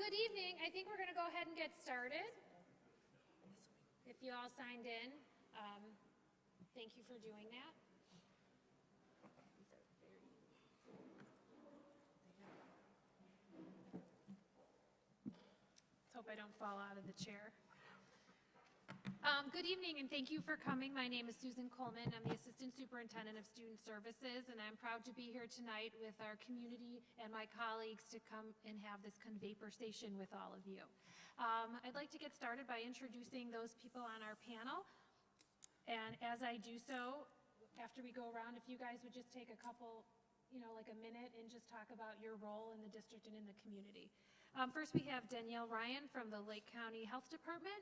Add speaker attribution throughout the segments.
Speaker 1: Good evening. I think we're going to go ahead and get started. If you all signed in, thank you for doing that. Let's hope I don't fall out of the chair. Good evening and thank you for coming. My name is Susan Coleman. I'm the Assistant Superintendent of Student Services, and I'm proud to be here tonight with our community and my colleagues to come and have this Vapor Station with all of you. I'd like to get started by introducing those people on our panel. And as I do so, after we go around, if you guys would just take a couple, like a minute and just talk about your role in the district and in the community. First, we have Danielle Ryan from the Lake County Health Department.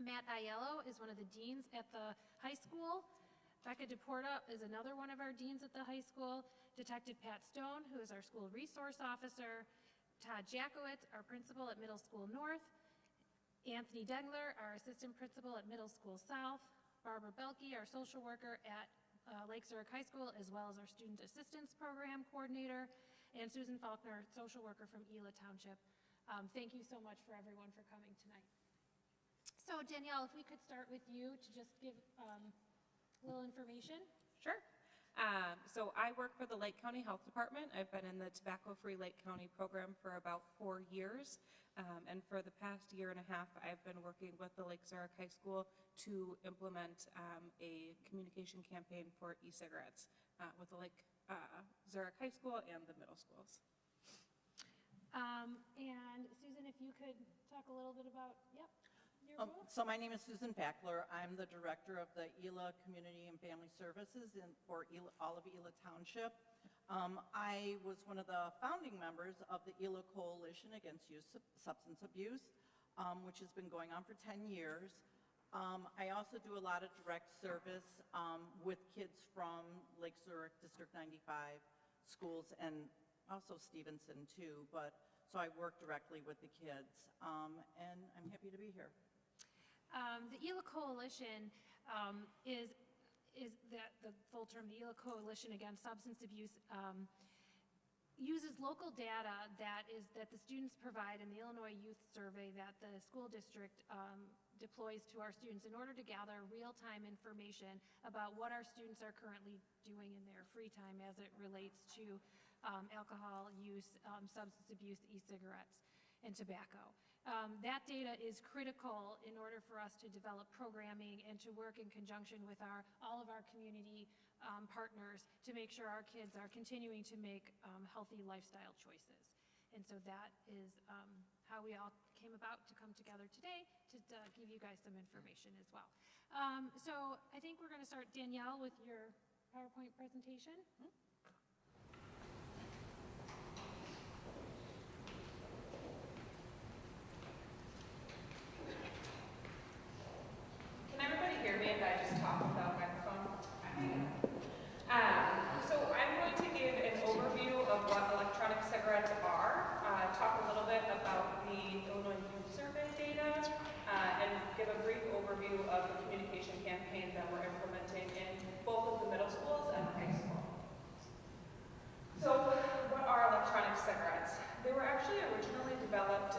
Speaker 1: Matt Aiello is one of the deans at the high school. Becca DePorta is another one of our deans at the high school. Detective Pat Stone, who is our school resource officer. Todd Jackowitz, our principal at Middle School North. Anthony Dengler, our assistant principal at Middle School South. Barbara Belke, our social worker at Lake Zurich High School, as well as our student assistance program coordinator. And Susan Faulkner, social worker from Ela Township. Thank you so much for everyone for coming tonight. So Danielle, if we could start with you to just give a little information.
Speaker 2: Sure. So I work for the Lake County Health Department. I've been in the tobacco-free Lake County program for about 4 years. And for the past year and a half, I've been working with the Lake Zurich High School to implement a communication campaign for e-cigarettes with the Lake Zurich High School and the middle schools.
Speaker 1: And Susan, if you could talk a little bit about,
Speaker 3: So my name is Susan Backler. I'm the director of the Ela Community and Family Services for all of Ela Township. I was one of the founding members of the Ela Coalition Against Youth Substance Abuse, which has been going on for 10 years. I also do a lot of direct service with kids from Lake Zurich District 95 schools and also Stevenson too, so I work directly with the kids, and I'm happy to be here.
Speaker 1: The Ela Coalition is the full term. The Ela Coalition Against Substance Abuse uses local data that the students provide in the Illinois Youth Survey that the school district deploys to our students in order to gather real-time information about what our students are currently doing in their free time as it relates to alcohol use, substance abuse, e-cigarettes, and tobacco. That data is critical in order for us to develop programming and to work in conjunction with all of our community partners to make sure our kids are continuing to make healthy lifestyle choices. And so that is how we all came about to come together today to give you guys some information as well. So I think we're going to start, Danielle, with your PowerPoint presentation.
Speaker 2: Can everybody hear me if I just talk without a microphone? So I'm going to give an overview of what electronic cigarettes are, talk a little bit about the Illinois Youth Survey data, and give a brief overview of the communication campaign that we're implementing in both of the middle schools and the high school. So what are electronic cigarettes? They were actually originally developed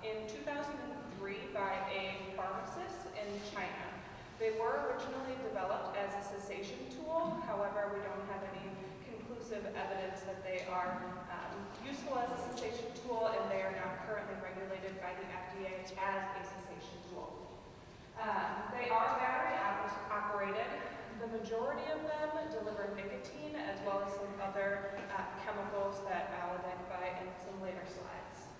Speaker 2: in 2003 by a pharmacist in China. They were originally developed as a cessation tool. However, we don't have any conclusive evidence that they are useful as a cessation tool, and they are now currently regulated by the FDA as a cessation tool. They are battery operated. The majority of them deliver nicotine as well as some other chemicals that I'll identify in some later slides.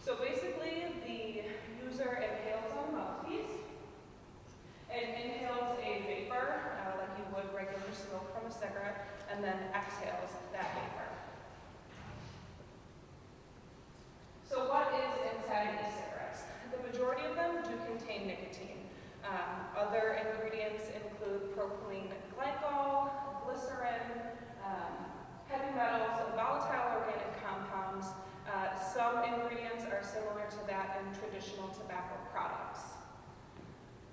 Speaker 2: So basically, the user inhales a mouthpiece and inhales a vapor, like you would regular smoke from a cigarette, and then exhales that vapor. So what is inside e-cigarettes? The majority of them do contain nicotine. Other ingredients include propylene glycol, glycerin, heavy metals, volatile organic compounds. Some ingredients are similar to that in traditional tobacco products.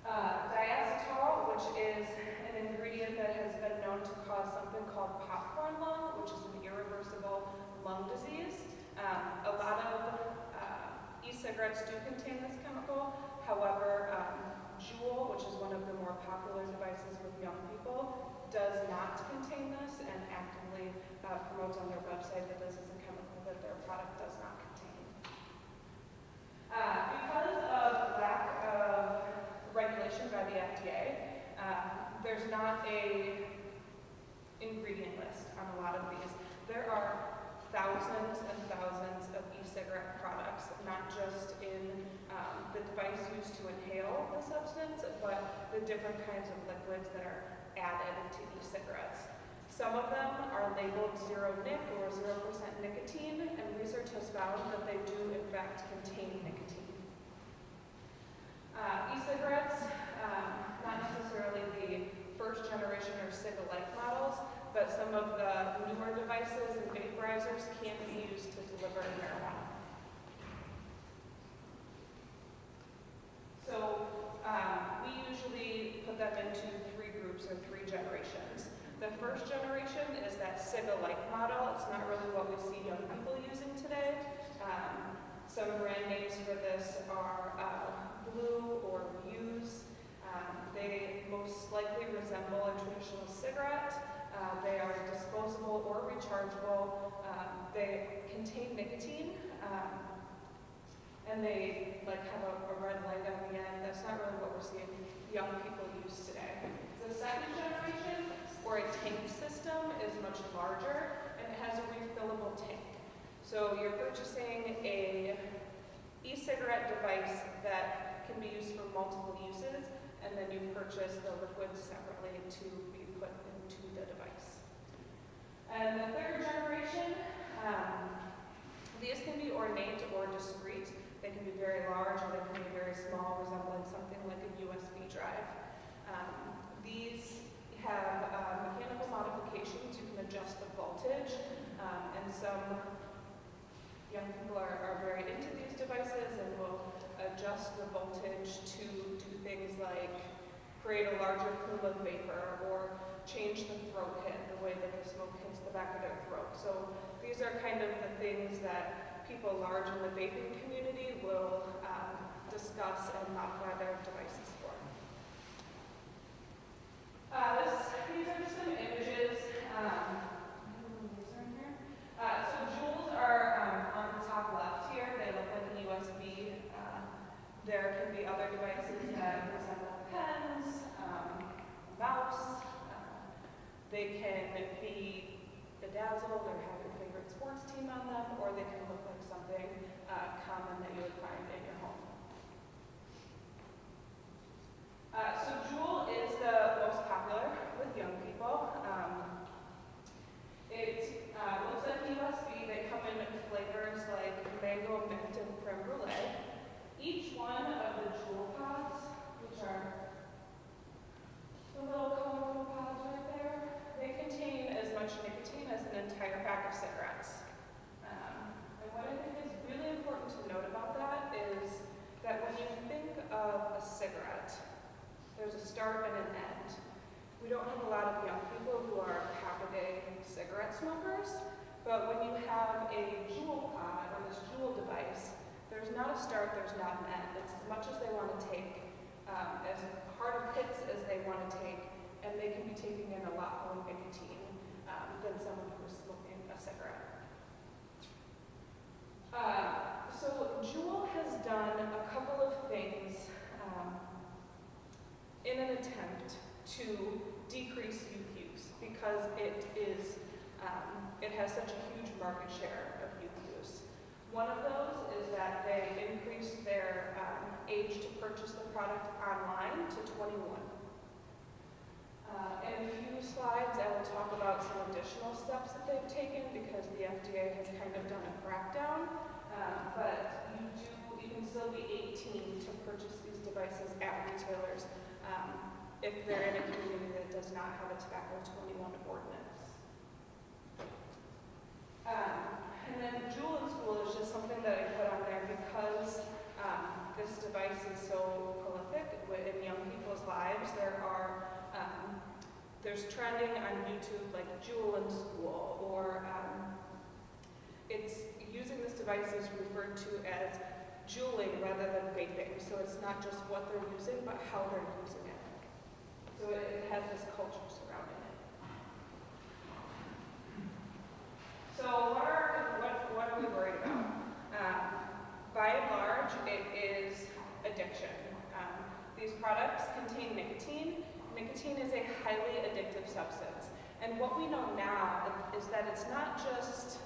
Speaker 2: Diacetyl, which is an ingredient that has been known to cause something called popcorn lung, which is an irreversible lung disease. A lot of e-cigarettes do contain this chemical. However, Juul, which is one of the more popular devices with young people, does not contain this and actively promotes on their website that this is a chemical that their product does not contain. Because of lack of regulation by the FDA, there's not a ingredient list on a lot of these. There are thousands and thousands of e-cigarette products, not just in the device used to inhale the substance, but the different kinds of liquids that are added to e-cigarettes. Some of them are labeled zero nic or 0% nicotine, and research has found that they do in fact contain nicotine. E-cigarettes, not necessarily the first generation or cig-alike models, but some of the newer devices and vaporizers can be used to deliver marijuana. So we usually put them into three groups or three generations. The first generation is that cig-alike model. It's not really what we see young people using today. Some brand names for this are Blue or Muse. They most likely resemble a traditional cigarette. They are disposable or rechargeable. They contain nicotine, and they have a red light at the end. That's not really what we're seeing young people use today. The second generation, or a tank system, is much larger and it has a refillable tank. So you're purchasing a e-cigarette device that can be used for multiple uses, and then you purchase the liquids separately to be put into the device. And the third generation, these can be ornate or discrete. They can be very large or they can be very small, resembling something like a USB drive. These have mechanical modifications. You can adjust the voltage, and some young people are very into these devices and will adjust the voltage to do things like create a larger plume of vapor or change the throat hit, the way that the smoke hits the back of their throat. So these are kind of the things that people large in the vaping community will discuss and modify their devices for. These are just some images. So Juuls are on the top left here. They look like a USB. There can be other devices that resemble pens, mouse. They can be bedazzled or have your favorite sports team on them, or they can look like something common that you would find in your home. So Juul is the most popular with young people. It looks like USB. They come in flavors like mango, mint, and creme brulee. Each one of the Juul pods, which are the little colorful pods right there, they contain as much nicotine as an entire pack of cigarettes. And what I think is really important to note about that is that when you think of a cigarette, there's a start and an end. We don't have a lot of young people who are pack-a-day cigarette smokers, but when you have a Juul pod or this Juul device, there's not a start, there's not an end. It's as much as they want to take, as hard of hits as they want to take, and they can be taking in a lot more nicotine than someone who is smoking a cigarette. So Juul has done a couple of things in an attempt to decrease youth use because it has such a huge market share of youth use. One of those is that they increased their age to purchase the product online to 21. In a few slides, I will talk about some additional steps that they've taken because the FDA has kind of done a crackdown, but you can still be 18 to purchase these devices at retailers if they're in a community that does not have a tobacco 21 ordinance. And then Juul in school is just something that I put on there because this device is so prolific in young people's lives. There's trending on YouTube like Juul in school, or it's using this device is referred to as juuling rather than vaping. So it's not just what they're using, but how they're using it. So it has this culture surrounding it. So what are we worried about? By and large, it is addiction. These products contain nicotine. Nicotine is a highly addictive substance. And what we know now is that it's not just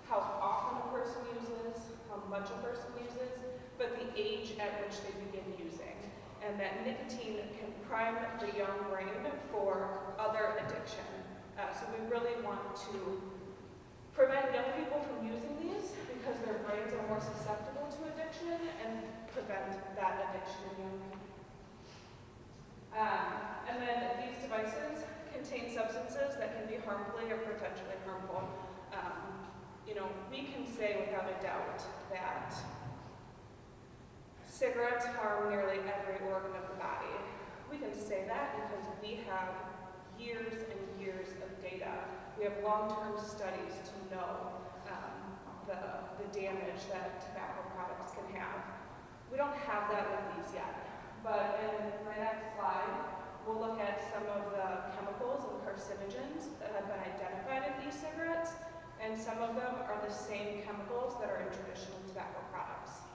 Speaker 2: how often a person uses, how much a person uses, but the age at which they begin using. And that nicotine can prime the young brain for other addiction. So we really want to prevent young people from using these because their brains are more susceptible to addiction and prevent that addiction in young people. And then these devices contain substances that can be harmful or potentially harmful. We can say without a doubt that cigarettes harm nearly every organ of the body. We can say that because we have years and years of data. We have long-term studies to know the damage that tobacco products can have. We don't have that with these yet, but in my next slide, we'll look at some of the chemicals and carcinogens that have been identified in e-cigarettes, and some of them are the same chemicals that are in traditional tobacco products.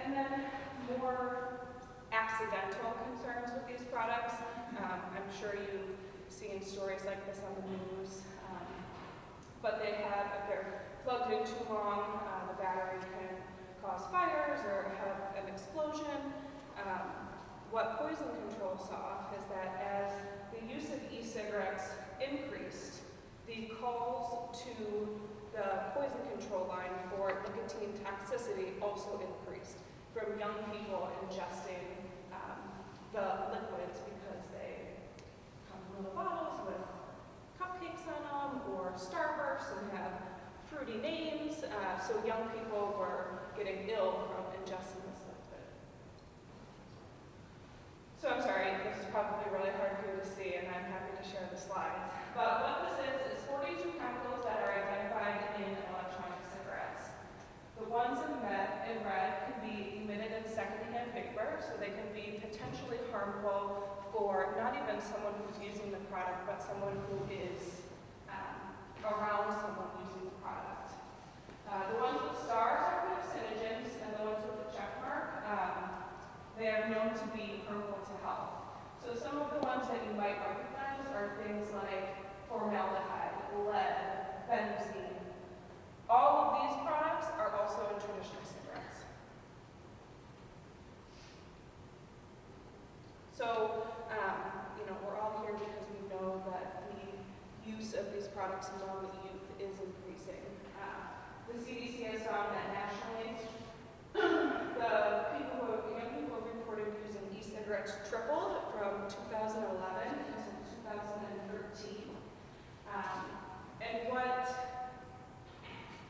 Speaker 2: And then more accidental concerns with these products. I'm sure you've seen stories like this on the news, but if they're plugged in too long, the battery can cause fires or have an explosion. What Poison Control saw is that as the use of e-cigarettes increased, the calls to the poison control line for nicotine toxicity also increased from young people ingesting the liquids because they come in little bottles with cupcakes on them or Starbursts and have fruity names. So young people were getting ill from ingesting this liquid. So I'm sorry, this is probably really hard for you to see, and I'm happy to share the slides. But what this is 42 chemicals that are identified in electronic cigarettes. The ones in red can be emitted in secondhand vapor, so they can be potentially harmful for not even someone who's using the product, but someone who is around someone using the product. The ones with stars are carcinogens, and the ones with the check mark, they are known to be harmful to health. So some of the ones that you might recognize are things like formaldehyde, lead, benzene. All of these products are also in traditional cigarettes. So, we're all here because we know that the use of these products among youth is increasing. The CDC has found that nationally, the young people who reported using e-cigarettes tripled from 2011 to 2013. And what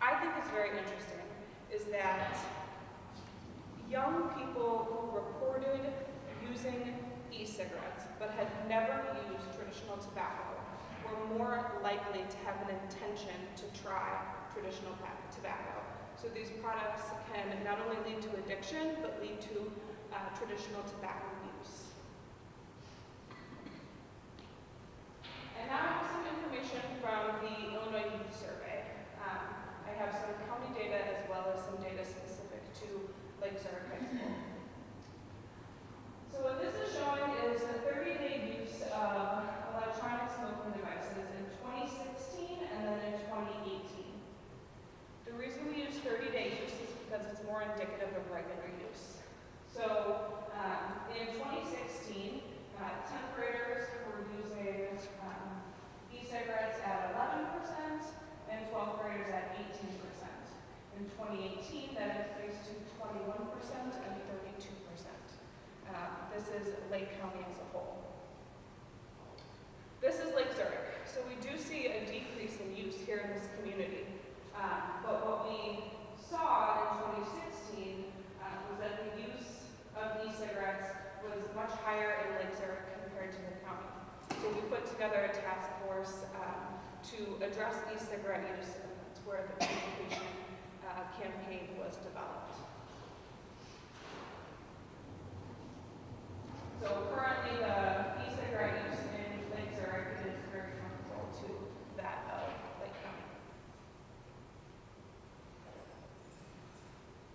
Speaker 2: I think is very interesting is that young people who reported using e-cigarettes but had never used traditional tobacco were more likely to have an intention to try traditional tobacco. So these products can not only lead to addiction, but lead to traditional tobacco use. And now I have some information from the Illinois Youth Survey. I have some county data as well as some data specific to Lake Zurich High School. So what this is showing is the 30-day use of electronic smoking devices in 2016 and then in 2018. The reason we use 30-day use is because it's more indicative of regular use. So in 2016, 10th graders were using e-cigarettes at 11% and 12th graders at 18%. In 2018, that increased to 21% and 32%. This is Lake County as a whole. This is Lake Zurich. So we do see a decrease in use here in this community. But what we saw in 2016 was that the use of e-cigarettes was much higher in Lake Zurich compared to the county. So we put together a task force to address e-cigarette use, and that's where the communication was developed. So currently the e-cigarette use in Lake Zurich is very comparable to that of Lake County.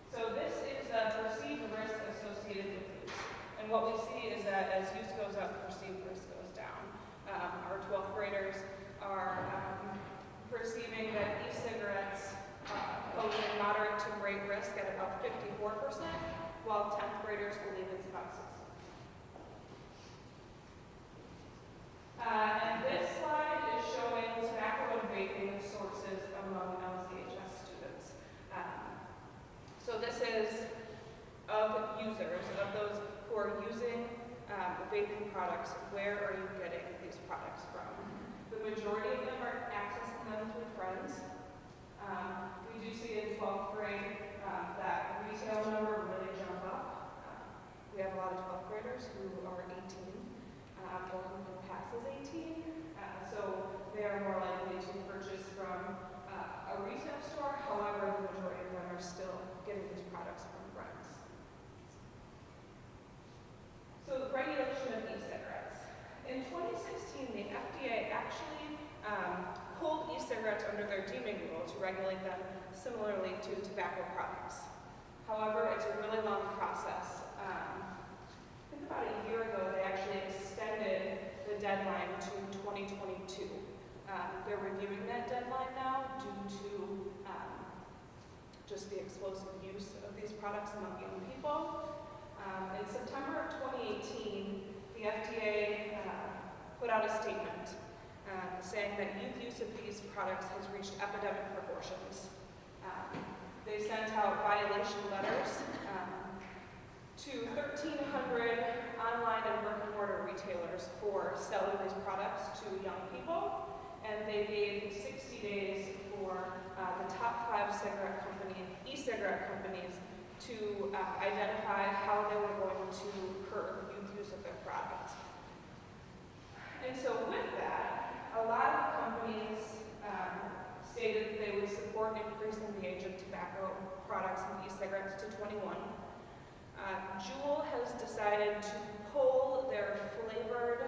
Speaker 2: So this is the perceived risk associated with use. And what we see is that as use goes up, perceived risk goes down. Our 12th graders are perceiving that e-cigarettes pose a moderate to great risk at about 54%, while 10th graders believe it's about 60%. And this slide is showing tobacco and vaping sources among LCHS students. So this is of users, of those who are using vaping products. Where are you getting these products from? The majority of them are accessing them through friends. We do see in 12th grade that retail number really jump up. We have a lot of 12th graders who are 18 or who can pass as 18. So they are more likely to purchase from a retail store. However, the majority of them are still getting these products from friends. So the regulation of e-cigarettes. In 2016, the FDA actually pulled e-cigarettes under their deeming rule to regulate them similarly to tobacco products. However, it's a really long process. I think about a year ago, they actually extended the deadline to 2022. They're reviewing that deadline now due to just the explosive use of these products among young people. In September of 2018, the FDA put out a statement saying that youth use of these products has reached epidemic proportions. They sent out violation letters to 1,300 online and brick-and-mortar retailers for selling these products to young people, and they gave 60 days for the top 5 e-cigarette companies to identify how they were going to curb youth use of their product. And so with that, a lot of companies stated that they would support increasing the age of tobacco products and e-cigarettes to 21. Juul has decided to pull their flavored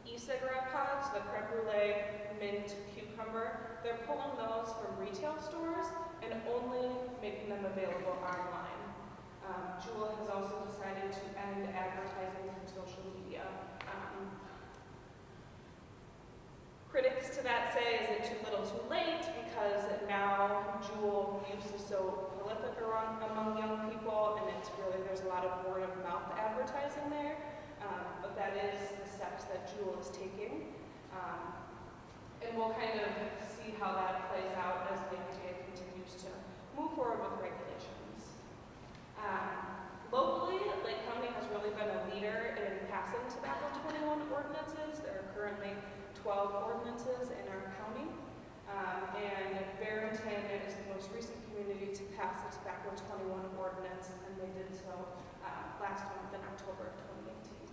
Speaker 2: e-cigarette pods, the creme brulee, mint, cucumber. They're pulling those from retail stores and only making them available online. Juul has also decided to end advertising through social media. Critics to that say, is it too little too late? Because now Juul use is so prolific among young people, and there's a lot of word of mouth advertising there. But that is the steps that Juul is taking. And we'll kind of see how that plays out as the FDA continues to move forward with regulations. Locally, Lake County has really been a leader in passing tobacco 21 ordinances. There are currently 12 ordinances in our county, and Barrington is the most recent community to pass the tobacco 21 ordinance, and they did so last month in October of 2018.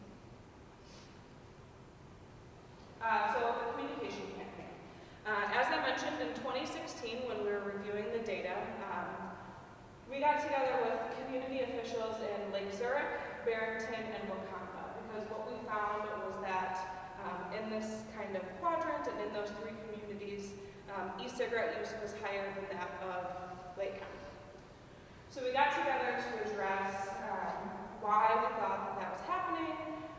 Speaker 2: So the communication campaign. As I mentioned, in 2016, when we were reviewing the data, we got together with community officials in Lake Zurich, Barrington, and Wakanda, because what we found was that in this kind of quadrant and in those 3 communities, e-cigarette use was higher than that of Lake County. So we got together to address why we thought that was happening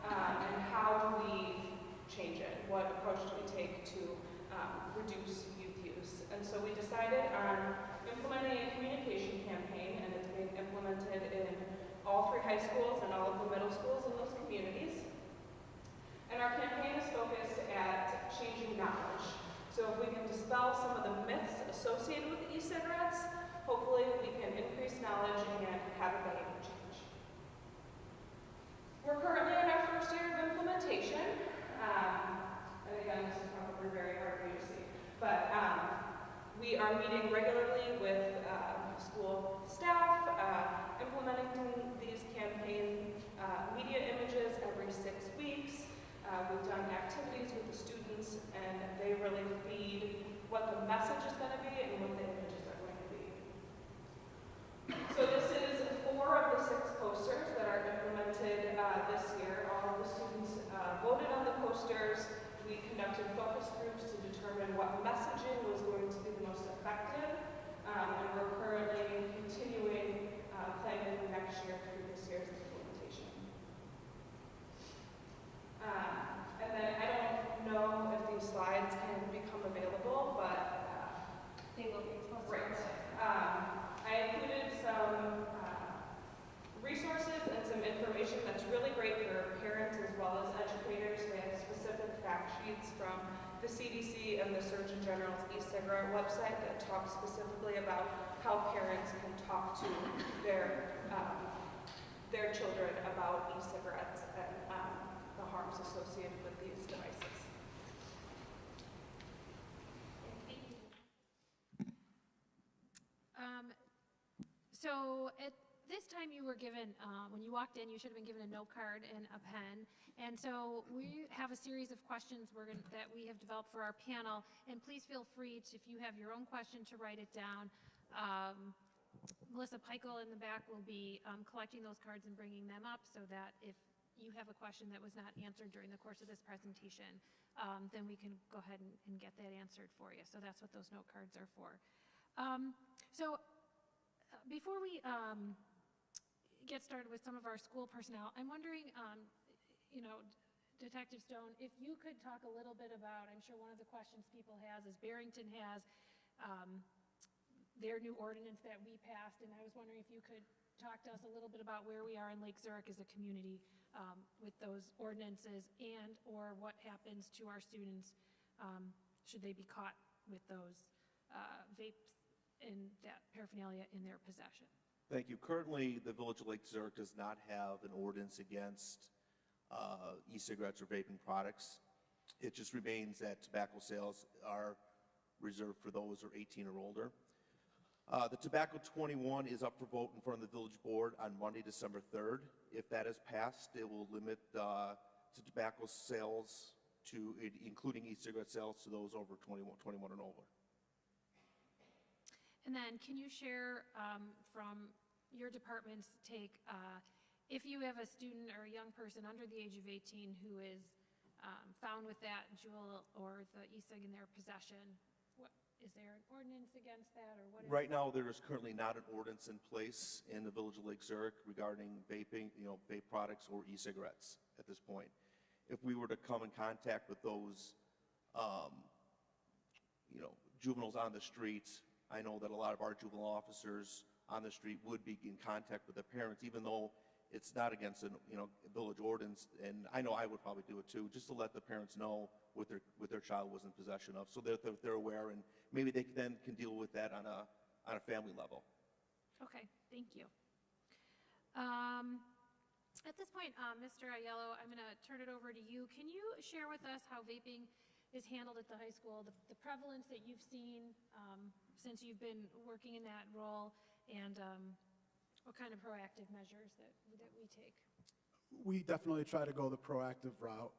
Speaker 2: and how do we change it? What approach do we take to reduce youth use? And so we decided on implementing a communication campaign, and it's being implemented in all 3 high schools and all of the middle schools in those communities. And our campaign is focused at changing knowledge. So if we can dispel some of the myths associated with e-cigarettes, hopefully we can increase knowledge and have a behavior change. We're currently in our first year of implementation. And again, this is probably very hard for you to see. But we are meeting regularly with school staff, implementing these campaign media images every 6 weeks. We've done activities with the students, and they really feed what the message is going to be and what the images are going to be. our website that talks specifically about how parents can talk to their children about e-cigarettes and the harms associated with these devices.
Speaker 1: So at this time you were given, when you walked in, you should have been given a note card and a pen. And so we have a series of questions that we have developed for our panel. And please feel free to, if you have your own question, to write it down. Melissa Peichel in the back will be collecting those cards and bringing them up so that if you have a question that was not answered during the course of this presentation, then we can go ahead and get that answered for you. So that's what those note cards are for. Before we get started with some of our school personnel, I'm wondering, Detective Stone, if you could talk a little bit about, I'm sure one of the questions people has is Barrington has their new ordinance that we passed, and I was wondering if you could talk to us a little bit about where we are in Lake Zurich as a community with those ordinances and or what happens to our students should they be caught with those vapes and that paraphernalia in their possession.
Speaker 4: Thank you. Currently, the Village of Lake Zurich does not have an ordinance against e-cigarettes or vaping products. It just remains that tobacco sales are reserved for those who are 18 or older. The Tobacco 21 is up for vote in front of the Village Board on Monday, December 3rd. If that is passed, it will limit to tobacco sales to, including e-cigarette sales, to those over 21 and over.
Speaker 1: And then can you share from your department's take, if you have a student or a young person under the age of 18 who is found with that jewel or the e-cig in their possession, is there an ordinance against that, or what?
Speaker 4: Right now, there is currently not an ordinance in place in the Village of Lake Zurich regarding vaping, vape products or e-cigarettes at this point. If we were to come in contact with those, juveniles on the streets, I know that a lot of our juvenile officers on the street would be in contact with their parents, even though it's not against a village ordinance, and I know I would probably do it too, just to let the parents know what their child was in possession of, so that they're aware, and maybe they then can deal with that on a family level.
Speaker 1: Okay, thank you. At this point, Mr. Aiello, I'm going to turn it over to you. Can you share with us how vaping is handled at the high school, the prevalence that you've seen since you've been working in that role, and what kind of proactive measures that we take?
Speaker 5: We definitely try to go the proactive route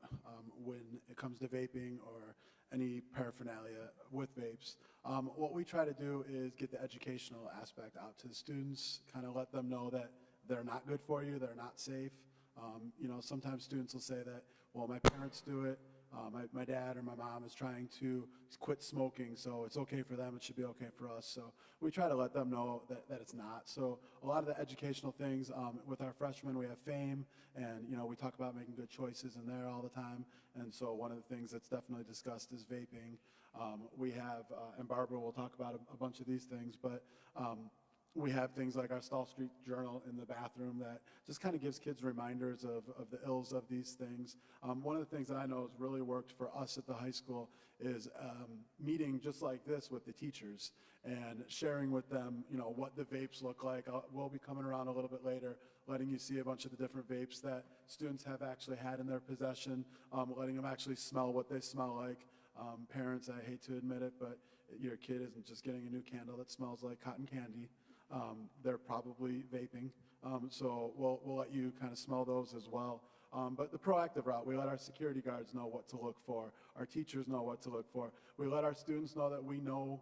Speaker 5: when it comes to vaping or any paraphernalia with vapes. What we try to do is get the educational aspect out to the students, kind of let them know that they're not good for you, they're not safe. Sometimes students will say that, well, my parents do it, my dad or my mom is trying to quit smoking, so it's okay for them, it should be okay for us. So we try to let them know that it's not. So a lot of the educational things with our freshmen, we have FAME, and we talk about making good choices in there all the time. And so one of the things that's definitely discussed is vaping. We have, and Barbara will talk about a bunch of these things, but we have things like our Stall Street Journal in the bathroom that just kind of gives kids reminders of the ills of these things. One of the things that I know has really worked for us at the high school is meeting just like this with the teachers and sharing with them, what the vapes look like. We'll be coming around a little bit later, letting you see a bunch of the different vapes that students have actually had in their possession, letting them actually smell what they smell like. Parents, I hate to admit it, but your kid isn't just getting a new candle that smells like cotton candy. They're probably vaping, so we'll let you kind of smell those as well. But the proactive route, we let our security guards know what to look for. Our teachers know what to look for. We let our students know that we know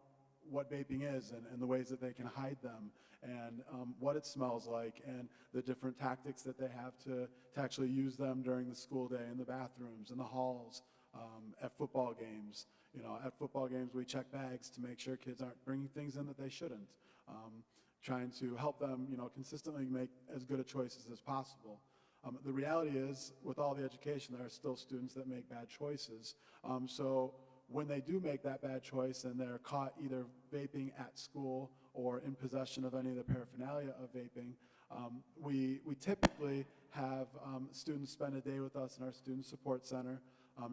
Speaker 5: what vaping is and the ways that they can hide them and what it smells like and the different tactics that they have to actually use them during the school day in the bathrooms, in the halls, at football games. At football games, we check bags to make sure kids aren't bringing things in that they shouldn't. Trying to help them, consistently make as good a choices as possible. The reality is, with all the education, there are still students that make bad choices. So when they do make that bad choice and they're caught either vaping at school or in possession of any of the paraphernalia of vaping, we typically have students spend a day with us in our student support center.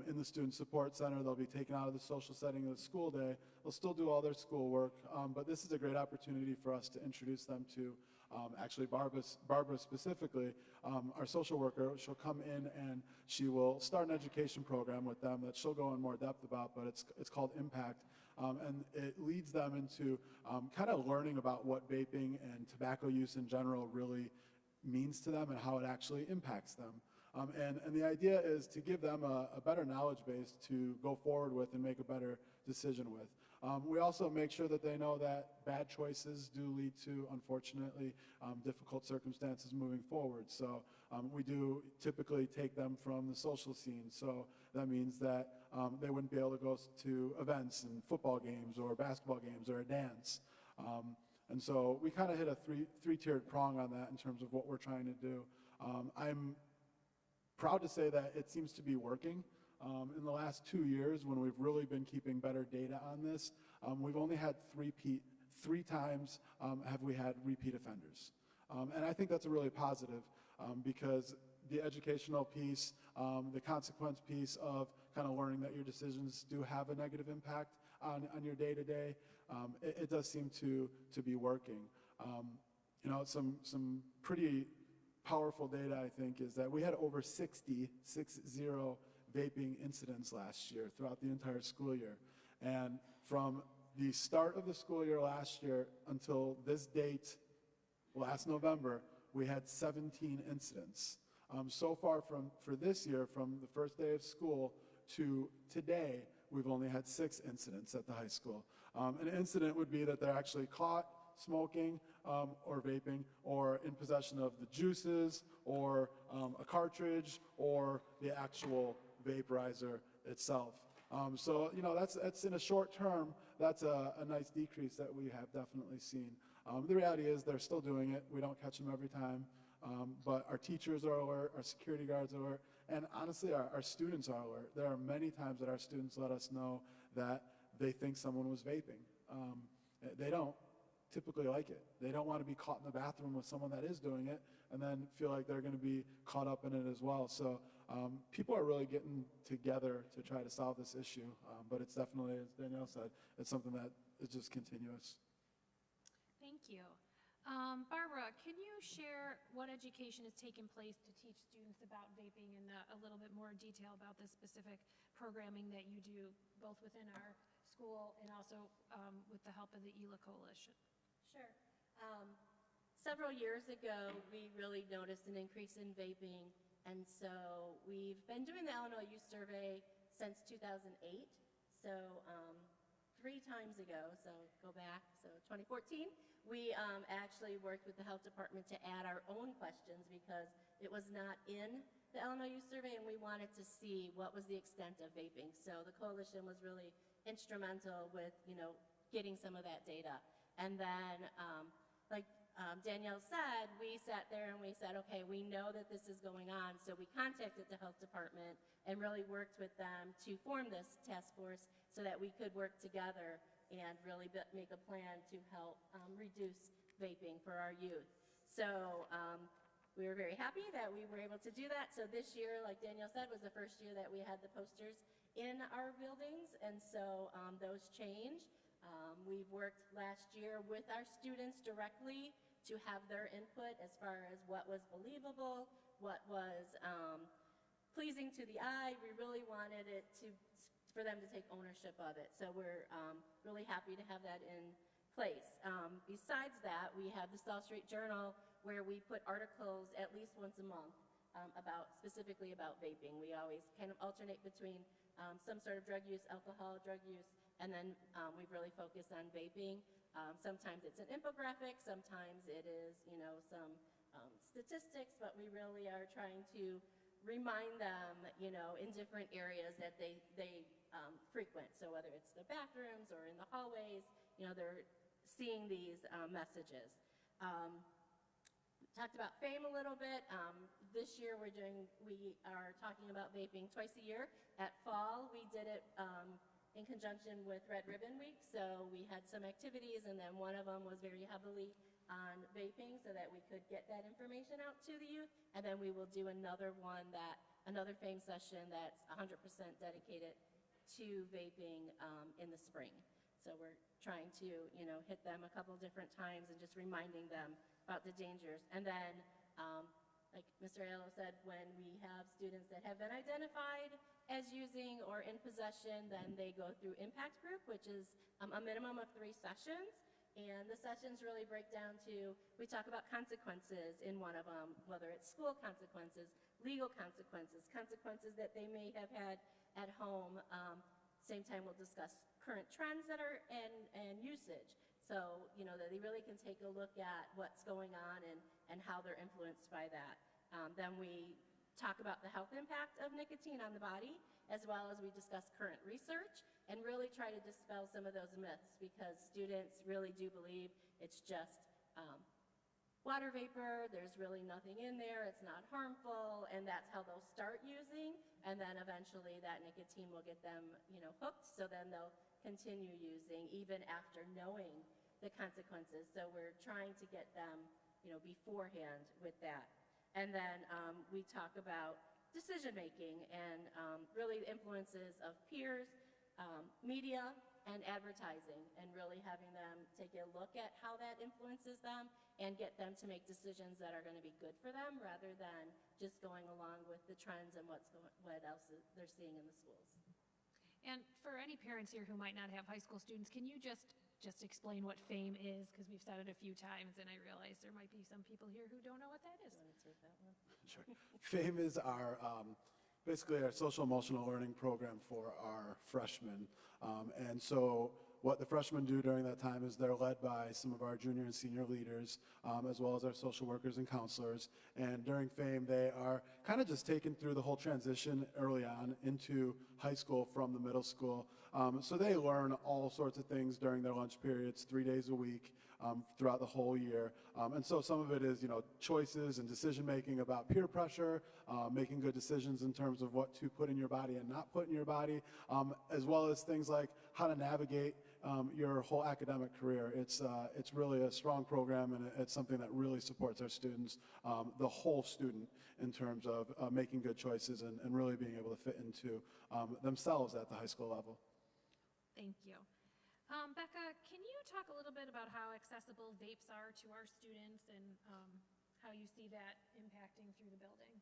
Speaker 5: in the Student Support Center. They'll be taken out of the social setting of the school day. They'll still do all their schoolwork, but this is a great opportunity for us to introduce them to, actually Barbara specifically, our social worker. She'll come in and she will start an education program with them that she'll go in more depth about, but it's called Impact. And it leads them into kind of learning about what vaping and tobacco use in general really means to them and how it actually impacts them. And the idea is to give them a better knowledge base to go forward with and make a better decision with. We also make sure that they know that bad choices do lead to, unfortunately, difficult circumstances moving forward. So we do typically take them from the social scene. So that means that they wouldn't be able to go to events and football games or basketball games or a dance. And so we kind of hit a three-tiered prong on that in terms of what we're trying to do. I'm proud to say that it seems to be working. In the last 2 years, when we've really been keeping better data on this, we've only had three times have we had repeat offenders. And I think that's a really positive because the educational piece, the consequence piece of kind of learning that your decisions do have a negative impact on your day-to-day, it does seem to be working. You know, some pretty powerful data, I think, is that we had over 60 vaping incidents last year throughout the entire school year. And from the start of the school year last year until this date, last November, we had 17 incidents. So far for this year, from the first day of school to today, we've only had 6 incidents at the high school. An incident would be that they're actually caught smoking or vaping or in possession of the juices or a cartridge or the actual vaporizer itself. So, you know, that's in a short term, that's a nice decrease that we have definitely seen. The reality is they're still doing it. We don't catch them every time, but our teachers are alert, our security guards are alert, and honestly, our students are alert. There are many times that our students let us know that they think someone was vaping. They don't typically like it. They don't want to be caught in the bathroom with someone that is doing it and then feel like they're going to be caught up in it as well. So people are really getting together to try to solve this issue, but it's definitely, as Danielle said, it's something that is just continuous.
Speaker 1: Thank you. Barbara, can you share what education has taken place to teach students about vaping and a little bit more detail about the specific programming that you do both within our school and also with the help of the ELA Coalition?
Speaker 6: Sure. Several years ago, we really noticed an increase in vaping, and so we've been doing the Illinois Youth Survey since 2008. So 3 times ago, so go back, so 2014, we actually worked with the health department to add our own questions because it was not in the Illinois Youth Survey, and we wanted to see what was the extent of vaping. So the coalition was really instrumental with, you know, getting some of that data. And then, like Danielle said, we sat there and we said, okay, we know that this is going on, so we contacted the health department and really worked with them to form this task force so that we could work together and really make a plan to help reduce vaping for our youth. So we were very happy that we were able to do that. So this year, like Danielle said, was the first year that we had the posters in our buildings, and so those changed. We've worked last year with our students directly to have their input as far as what was believable, what was pleasing to the eye. We really wanted it for them to take ownership of it. So we're really happy to have that in place. Besides that, we have the South Street Journal where we put articles at least once a month specifically about vaping. We always kind of alternate between some sort of drug use, alcohol, drug use, and then we've really focused on vaping. Sometimes it's an infographic, sometimes it is, you know, some statistics, but we really are trying to remind them, you know, in different areas that they frequent. So whether it's the bathrooms or in the hallways, you know, they're seeing these messages. Talked about FAME a little bit. This year we are talking about vaping twice a year. At fall, we did it in conjunction with Red Ribbon Week, so we had some activities, and then one of them was very heavily on vaping so that we could get that information out to the youth, and then we will do another one that another FAME session that's 100% dedicated to vaping in the spring. So we're trying to, hit them a couple different times and just reminding them about the dangers. And then, like Mr. Aiello said, when we have students that have been identified as using or in possession, then they go through impact group, which is a minimum of 3 sessions. And the sessions really break down to, we talk about consequences in one of them, whether it's school consequences, legal consequences, consequences that they may have had at home. Same time, we'll discuss current trends that are and usage. So, that they really can take a look at what's going on and how they're influenced by that. Then we talk about the health impact of nicotine on the body, as well as we discuss current research and really try to dispel some of those myths, because students really do believe it's just water vapor, there's really nothing in there, it's not harmful, and that's how they'll start using, and then eventually that nicotine will get them, hooked, so then they'll continue using even after knowing the consequences. So we're trying to get them, beforehand with that. And then we talk about decision-making and really the influences of peers, media, and advertising, and really having them take a look at how that influences them and get them to make decisions that are going to be good for them rather than just going along with the trends and what else they're seeing in the schools.
Speaker 1: And for any parents here who might not have high school students, can you just explain what FAME is? Because we've said it a few times, and I realize there might be some people here who don't know what that is.
Speaker 6: You want to take that one?
Speaker 5: Sure. FAME is our, basically our social emotional learning program for our freshmen. And so what the freshmen do during that time is they're led by some of our junior and senior leaders, as well as our social workers and counselors. And during FAME, they are kind of just taken through the whole transition early on into high school from the middle school. So they learn all sorts of things during their lunch periods, 3 days a week, throughout the whole year. And so some of it is, choices and decision-making about peer pressure, making good decisions in terms of what to put in your body and not put in your body, as well as things like how to navigate your whole academic career. It's really a strong program, and it's something that really supports our students, the whole student, in terms of making good choices and really being able to fit into themselves at the high school level.
Speaker 1: Thank you. Becca, can you talk a little bit about how accessible vapes are to our students and how you see that impacting through the building?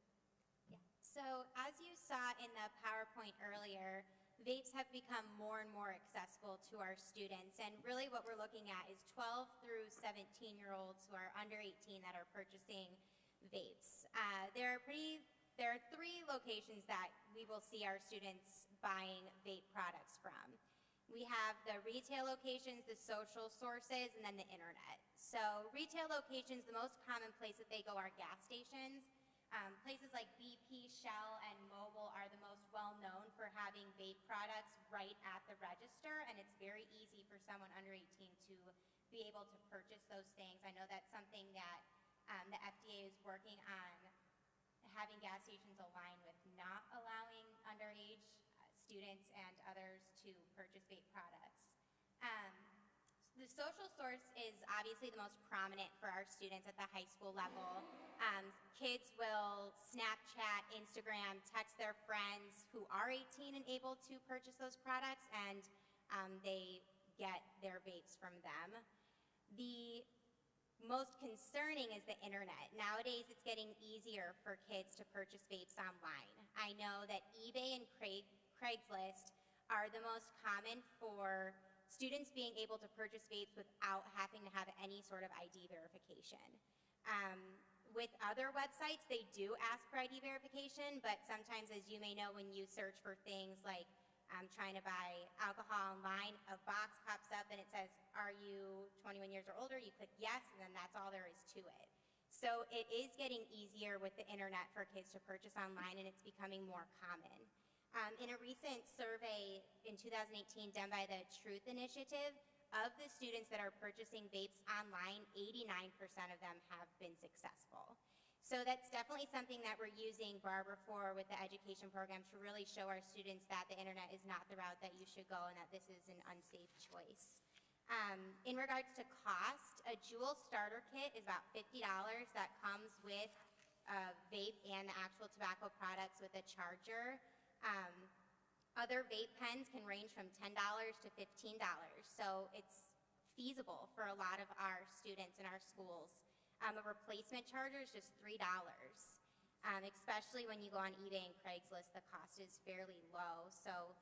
Speaker 7: Yeah. So as you saw in the PowerPoint earlier, vapes have become more and more accessible to our students. And really what we're looking at is 12 through 17-year-olds who are under 18 that are purchasing vapes. There are 3 locations that we will see our students buying vape products from. We have the retail locations, the social sources, and then the internet. So retail locations, the most common place that they go are gas stations. Places like BP, Shell, and Mobil are the most well-known for having vape products right at the register, and it's very easy for someone under 18 to be able to purchase those things. I know that's something that the FDA is working on, having gas stations align with not allowing underage students and others to purchase vape products. The social source is obviously the most prominent for our students at the high school level. Kids will Snapchat, Instagram, text their friends who are 18 and able to purchase those products, and they get their vapes from them. The most concerning is the internet. Nowadays, it's getting easier for kids to purchase vapes online. I know that eBay and Craigslist are the most common for students being able to purchase vapes without having to have any sort of ID verification. With other websites, they do ask for ID verification, but sometimes, as you may know, when you search for things like trying to buy alcohol online, a box pops up and it says, are you 21 years or older? You click yes, and then that's all there is to it. So it is getting easier with the internet for kids to purchase online, and it's becoming more common. In a recent survey in 2018 done by the Truth Initiative, of the students that are purchasing vapes online, 89% of them have been successful. So that's definitely something that we're using Barbara for with the education program, to really show our students that the internet is not the route that you should go and that this is an unsafe choice. In regards to cost, a Juul starter kit is about $50 that comes with vape and the actual tobacco products with a charger. Other vape pens can range from $10 to $15, so it's feasible for a lot of our students in our schools. A replacement charger is just $3. Especially when you go on eBay and Craigslist, the cost is fairly low. So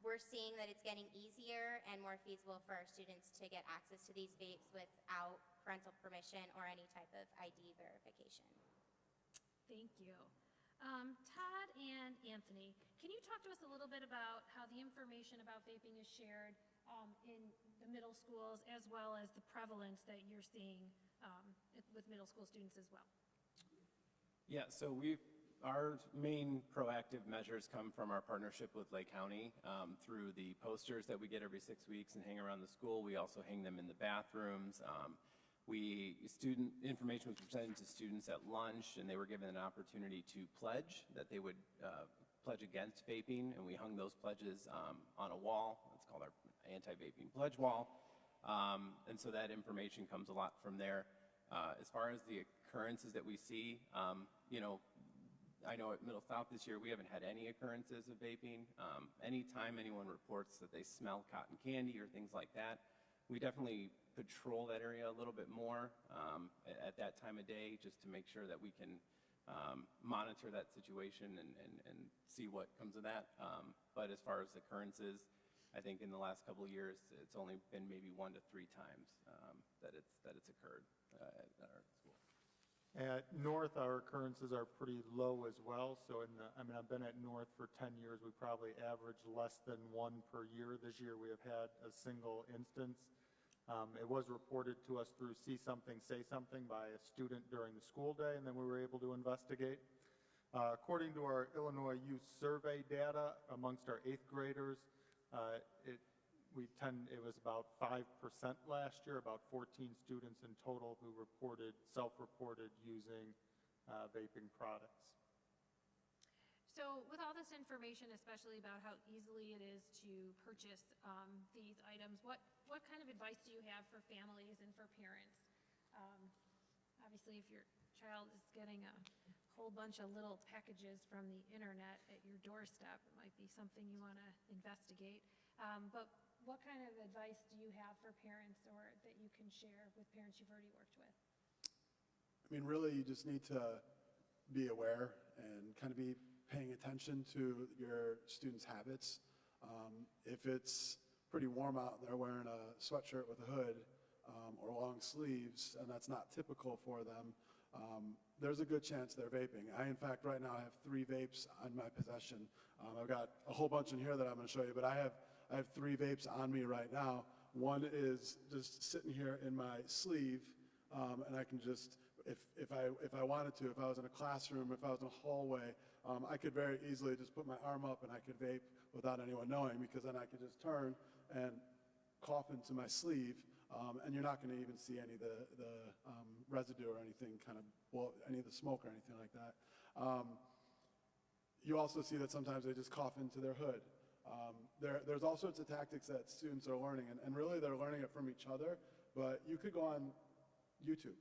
Speaker 7: we're seeing that it's getting easier and more feasible for our students to get access to these vapes without parental permission or any type of ID verification.
Speaker 1: Thank you. Todd and Anthony, can you talk to us a little bit about how the information about vaping is shared in the middle schools, as well as the prevalence that you're seeing with middle school students as well?
Speaker 8: Yeah, so our main proactive measures come from our partnership with Lake County through the posters that we get every 6 weeks and hang around the school. We also hang them in the bathrooms. Student information was presented to students at lunch, and they were given an opportunity to pledge that they would pledge against vaping, and we hung those pledges on a wall. It's called our anti-vaping pledge wall. And so that information comes a lot from there. As far as the occurrences that we see, I know at Middle South this year, we haven't had any occurrences of vaping. Anytime anyone reports that they smell cotton candy or things like that, we definitely patrol that area a little bit more at that time of day, just to make sure that we can monitor that situation and see what comes of that. But as far as occurrences, I think in the last couple of years, it's only been maybe 1 to 3 times that it's occurred at our school.
Speaker 9: At North, our occurrences are pretty low as well. So I've been at North for 10 years. We probably average less than 1 per year. This year we have had a single instance. It was reported to us through See Something, Say Something by a student during the school day, and then we were able to investigate. According to our Illinois Youth Survey data, amongst our 8th graders, it was about 5% last year, about 14 students in total who self-reported using vaping products.
Speaker 1: So with all this information, especially about how easily it is to purchase these items, what kind of advice do you have for families and for parents? Obviously, if your child is getting a whole bunch of little packages from the internet at your doorstep, it might be something you want to investigate. But what kind of advice do you have for parents, or that you can share with parents you've already worked with?
Speaker 5: I mean, really, you just need to be aware and kind of be paying attention to your students' habits. If it's pretty warm out and they're wearing a sweatshirt with a hood or long sleeves, and that's not typical for them, there's a good chance they're vaping. In fact, right now I have 3 vapes on my possession. I've got a whole bunch in here that I'm going to show you, but I have 3 vapes on me right now. One is just sitting here in my sleeve, and I can just, if I wanted to, if I was in a classroom, if I was in a hallway, I could very easily just put my arm up and I could vape without anyone knowing, because then I could just turn and cough into my sleeve, and you're not going to even see any of the residue or anything any of the smoke or anything like that. You also see that sometimes they just cough into their hood. There's all sorts of tactics that students are learning, and really they're learning it from each other, but you could go on YouTube.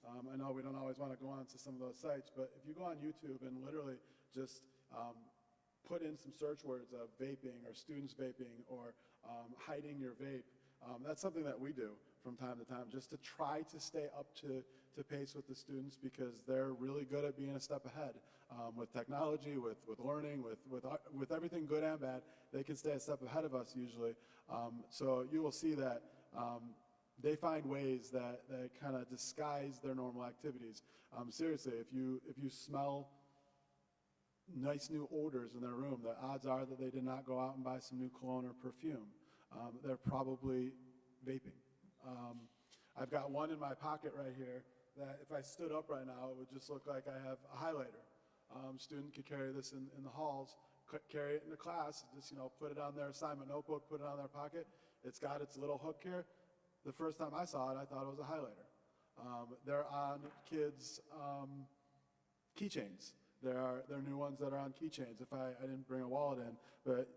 Speaker 5: I know we don't always want to go on to some of those sites, but if you go on YouTube and literally just put in some search words of vaping or students vaping or hiding your vape, that's something that we do from time to time, just to try to stay up to pace with the students, because they're really good at being a step ahead with technology, with learning, with everything good and bad. They can stay a step ahead of us usually. So you will see that they find ways that kind of disguise their normal activities. Seriously, if you smell nice new odors in their room, the odds are that they did not go out and buy some new cologne or perfume. They're probably vaping. I've got one in my pocket right here that if I stood up right now, it would just look like I have a highlighter. Student could carry this in the halls, carry it into class, just put it on their assignment notebook, put it on their pocket. It's got its little hook here. The first time I saw it, I thought it was a highlighter. They're on kids' keychains. There are new ones that are on keychains. If I didn't bring a wallet in, but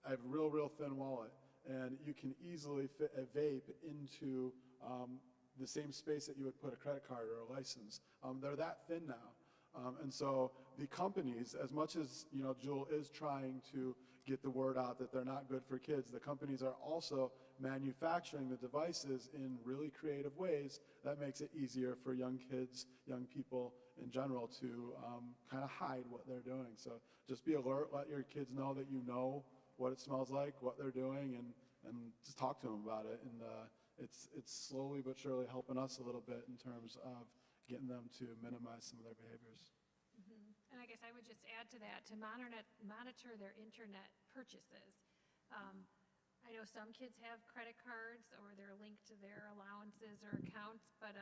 Speaker 5: I have a real thin wallet, and you can easily fit a vape into the same space that you would put a credit card or a license. They're that thin now. And so the companies, as much as, you know, Juul is trying to get the word out that they're not good for kids, the companies are also manufacturing the devices in really creative ways that makes it easier for young kids, young people in general to kind of hide what they're doing. So just be alert, let your kids know that you know what it smells like, what they're doing, and just talk to them about it. And it's slowly but surely helping us a little bit in terms of getting them to minimize some of their behaviors.
Speaker 1: And I guess I would just add to that, to monitor their internet purchases. I know some kids have credit cards or they're linked to their allowances or accounts, but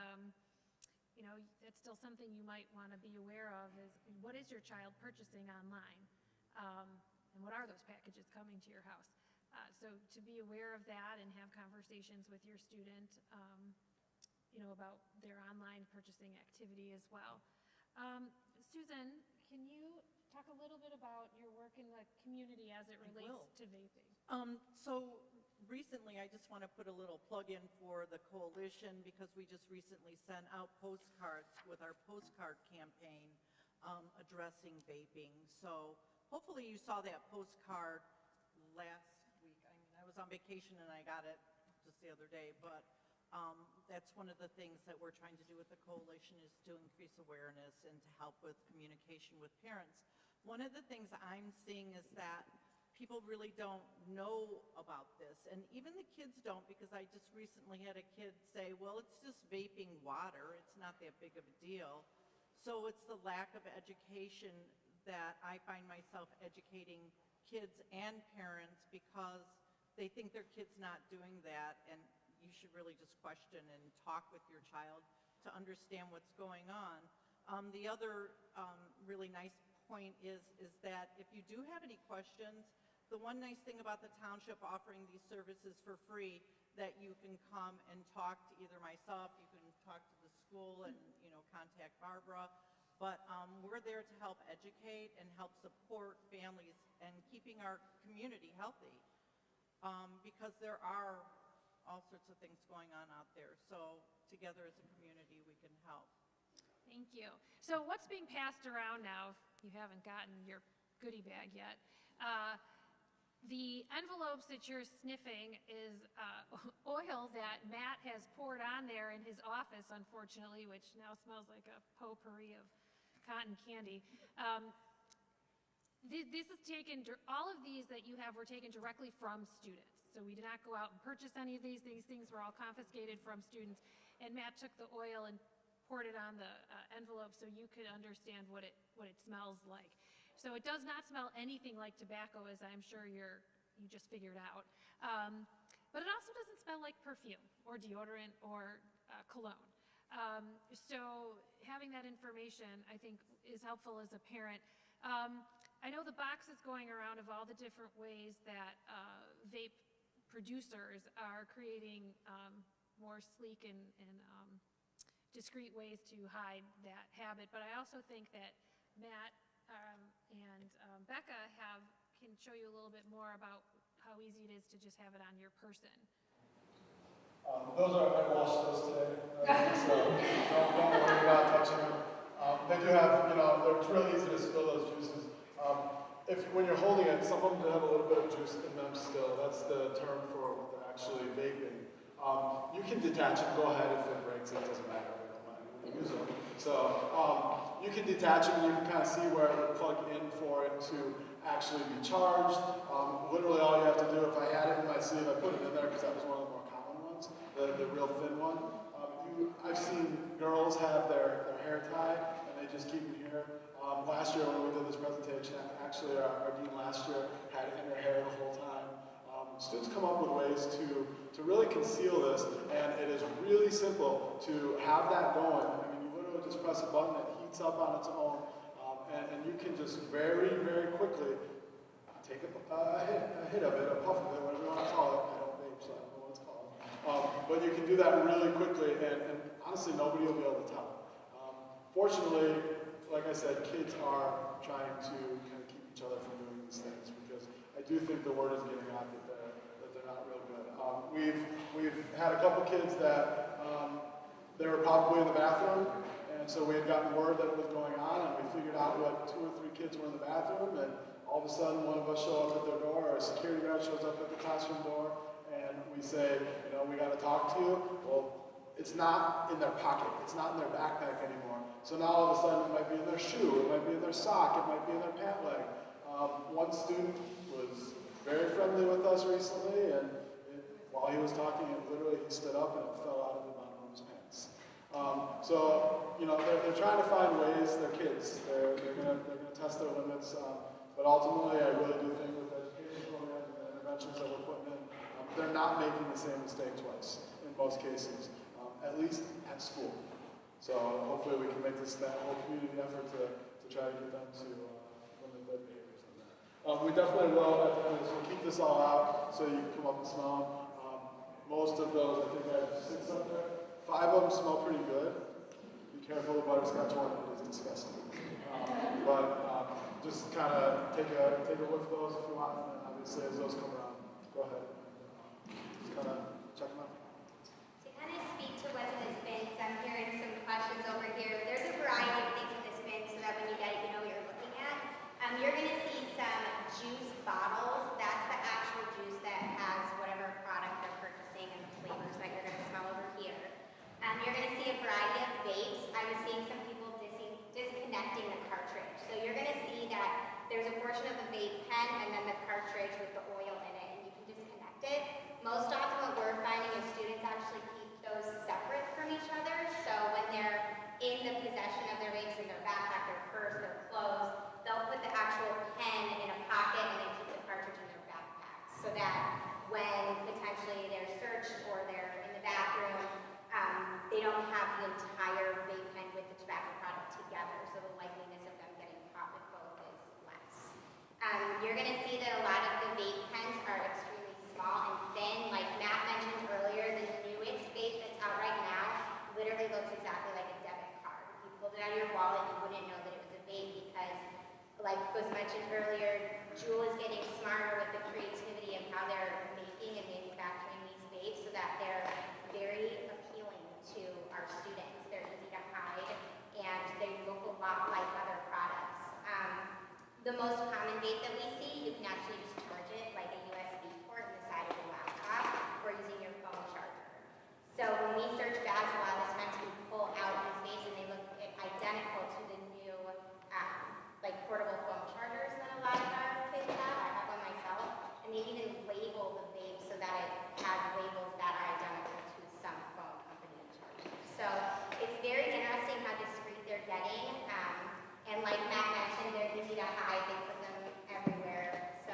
Speaker 1: you know, it's still something you might want to be aware of is what is your child purchasing online? And what are those packages coming to your house? So to be aware of that and have conversations with your student, you know, about their online purchasing activity as well. Susan, can you talk a little bit about your work in the community as it relates to vaping?
Speaker 3: So recently, I just want to put a little plug in for the coalition because we just recently sent out postcards with our postcard campaign addressing vaping. So hopefully you saw that postcard last week. I mean, I was on vacation and I got it just the other day, but that's one of the things that we're trying to do with the coalition is to increase awareness and to help with communication with parents. One of the things I'm seeing is that people really don't know about this, and even the kids don't, because I just recently had a kid say, well, it's just vaping water, it's not that big of a deal. So it's the lack of education that I find myself educating kids and parents because they think their kid's not doing that, and you should really just question and talk with your child to understand what's going on. The other really nice point is that if you do have any questions, the one nice thing about the township offering these services for free, that you can come and talk to either myself, you can talk to the school and, you know, contact Barbara, but we're there to help educate and help support families and keeping our community healthy because there are all sorts of things going on out there. So together as a community, we can help.
Speaker 1: Thank you. So what's being passed around now, if you haven't gotten your goodie bag yet? The envelopes that you're sniffing is oil that Matt has poured on there in his office, unfortunately, which now smells like a potpourri of cotton candy. This is taken, all of these that you have were taken directly from students. So we did not go out and purchase any of these. These things were all confiscated from students. And Matt took the oil and poured it on the envelope so you could understand what it smells like. So it does not smell anything like tobacco, as I'm sure you just figured out. But it also doesn't smell like perfume or deodorant or cologne. So having that information, I think, is helpful as a parent. I know the box is going around of all the different ways that vape producers are creating more sleek and discreet ways to hide that habit. But I also think that Matt and Becca can show you a little bit more about how easy it is to just have it on your person.
Speaker 5: Those I washed those today, so don't worry about touching them. They do have, you know, it's really easy to spill those juices. When you're holding it, some of them do have a little bit of juice in them still. That's the term for what they're actually vaping. You can detach it. Go ahead if it breaks. It doesn't matter. We don't mind. We use them. So you can detach it, and you can kind of see where it would plug in for it to actually be charged. Literally, all you have to do, if I had it in my sleeve, I put it in there because that was one of the more common ones, the real thin one. I've seen girls have their hair tied, and they just keep it here. Last year when we did this presentation, actually our dean last year had it in her hair the whole time. Students come up with ways to really conceal this, and it is really simple to have that going. I mean, you literally just press a button that heats up on its own, and you can just very, very quickly take a hit of it, a puff of it, whatever you want to call it. I don't vape, so I don't know what it's called. But you can do that really quickly, and honestly, nobody will be able to tell. Fortunately, like I said, kids are trying to kind of keep each other from doing these things because I do think the word is getting out that they're not real good. We've had a couple kids that They were probably in the bathroom, and so we had gotten word that it was going on, and we figured out what 2 or 3 kids were in the bathroom, and all of a sudden one of us show up at their door, or a security guard shows up at the classroom door, and we say, you know, we got to talk to you. Well, it's not in their pocket, it's not in their backpack anymore. So now all of a sudden it might be in their shoe, it might be in their sock, it might be in their pant leg. One student was very friendly with us recently, and while he was talking, literally he stood up and it fell out of the bottom of his pants. So, you know, they're trying to find ways, they're kids, they're gonna test their limits, but ultimately I really do think with the education programs and the interventions that we're putting in, they're not making the same mistake twice in most cases, at least at school. So hopefully we can make this that whole community effort to try to get them to limit their behaviors on that. We definitely will at the end, so we'll keep this all out so you can come up and smell them. Most of those, I think I have 6 up there. 5 of them smell pretty good. Be careful, the butterscotch one, it is disgusting. Just kind of take a whiff of those if you want, and then obviously as those come around, go ahead. Just kind of check them out.
Speaker 7: To kind of speak to what's in this bin, 'cause I'm hearing some questions over here. There's a variety of things in this bin so that when you get it, you know what you're looking at. You're going to see some juice bottles. That's the actual juice that has whatever product they're purchasing and the flavors that you're going to smell over here. You're going to see a variety of vapes. I was seeing some people disconnecting the cartridge. So you're going to see that there's a portion of the vape pen and then the cartridge with the oil in it, and you can disconnect it. Most often what we're finding is students actually keep those separate from each other. So when they're in the possession of their vapes in their backpack, their purse, their clothes, they'll put the actual pen in a pocket and then keep the cartridge in their backpack. So that when potentially they're searched or they're in the bathroom, they don't have the entire vape pen with the tobacco product together. So the likeliness of them getting caught with both is less. You're going to see that a lot of the vape pens are extremely small and thin. Like Matt mentioned earlier, the newest vape that's out right now literally looks exactly like a debit card. If you pulled it out of your wallet, you wouldn't know that it was a vape because, like was mentioned earlier, Juul is getting smarter with the creativity of how they're making and manufacturing these vapes so that they're very appealing to our students. They're easy to hide and they look a lot like other products. The most common vape that we see, you can actually just charge it like a USB port in the side of your laptop or using your phone charger. So when we search bags, a lot of the times we pull out these vapes and they look identical to the new like portable phone chargers that a lot of our kids have. I have one myself, and they even label the vape so that it has labels that are identical to some phone company chargers. So it's very interesting how discreet they're getting. And like Matt mentioned, they're easy to hide. They put them everywhere. So